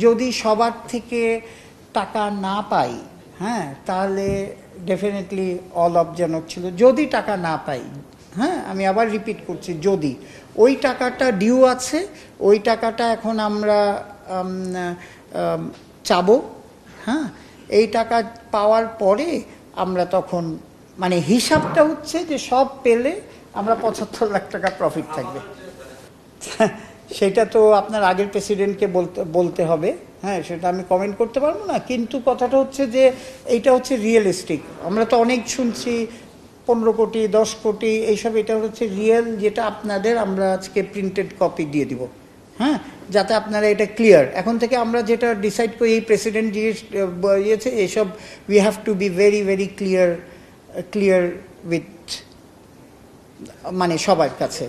যদি সবার থেকে টাকা না পাই, হ্যাঁ, তাহলে ডেফিনেটলি অল অফজনক ছিল। যদি টাকা না পাই, হ্যাঁ, আমি আবার রিপিট করছি, যদি ওই টাকাটা ডিউ আছে, ওই টাকাটা এখন আমরা চাবো, হ্যাঁ, এই টাকা পাওয়ার পরে আমরা তখন মানে হিসাবটা হচ্ছে যে সব পেলে আমরা 75 লাখ টাকা প্রফিট থাকবে। সেটা তো আপনার আগের প্রেসিডেন্টকে বলতে হবে, হ্যাঁ, সেটা আমি কমেন্ট করতে পারবো না। কিন্তু কথাটা হচ্ছে যে এইটা হচ্ছে রিয়েলিস্টিক। আমরা তো অনেক শুনছি 15 কোটি 10 কোটি এইসব, এটা হচ্ছে রিয়েল, যেটা আপনাদের আমরা আজকে প্রিন্টেড কপি দিয়ে দিব, হ্যাঁ, যাতে আপনারা এটা ক্লিয়ার। এখন থেকে আমরা যেটা ডিসাইড করি, এই প্রেসিডেন্ট দিয়েছে এইসব, we have to be very very clear with মানে সবার কাছে।